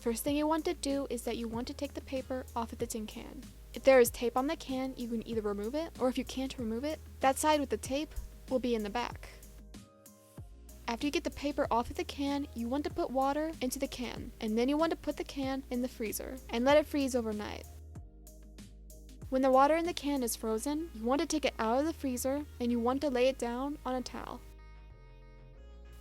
First thing you want to do is that you want to take the paper off of the tin can. If there is tape on the can, you can either remove it, or if you can't remove it, that side with the tape will be in the back. After you get the paper off of the can, you want to put water into the can, and then you want to put the can in the freezer and let it freeze overnight. When the water in the can is frozen, you want to take it out of the freezer and you want to lay it down on a towel.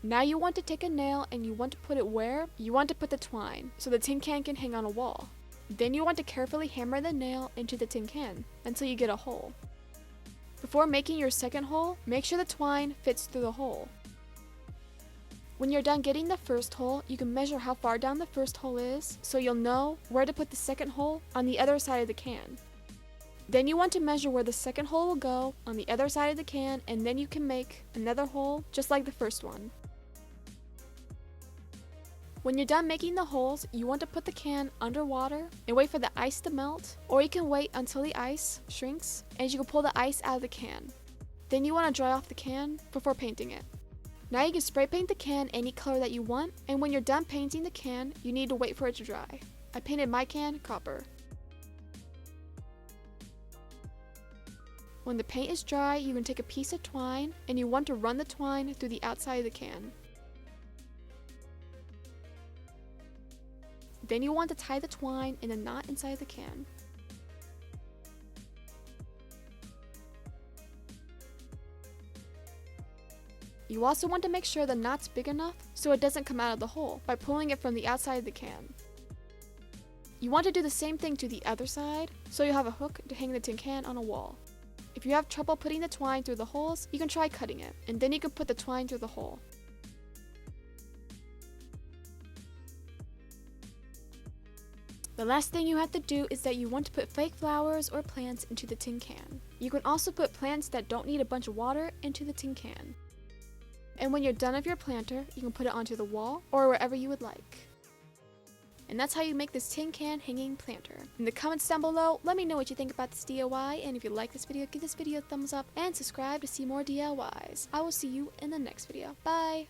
Now you want to take a nail and you want to put it where you want to put the twine, so the tin can hang on a wall. Then you want to carefully hammer the nail into the tin can until you get a hole. Before making your second hole, make sure the twine fits through the hole. When you're done getting the first hole, you can measure how far down the first hole is, so you'll know where to put the second hole on the other side of the can. Then you want to measure where the second hole will go on the other side of the can, and then you can make another hole just like the first one. When you're done making the holes, you want to put the can underwater and wait for the ice to melt, or you can wait until the ice shrinks and you can pull the ice out of the can. Then you want to dry off the can before painting it. Now you can spray paint the can any color that you want, and when you're done painting the can, you need to wait for it to dry. I painted my can copper. When the paint is dry, you can take a piece of twine and you want to run the twine through the outside of the can. Then you want to tie the twine in a knot inside the can. You also want to make sure the knot's big enough so it doesn't come out of the hole by pulling it from the outside of the can. You want to do the same thing to the other side, so you'll have a hook to hang the tin can on a wall. If you have trouble putting the twine through the holes, you can try cutting it, and then you can put the twine through the hole. The last thing you have to do is that you want to put fake flowers or plants into the tin can. You can also put plants that don't need a bunch of water into the tin can. And when you're done with your planter, you can put it onto the wall or wherever you would like. And that's how you make this tin can hanging planter. In the comments down below, let me know what you think about this DIY, and if you like this video, give this video a thumbs up and subscribe to see more DIYs. I will see you in the next video. Bye!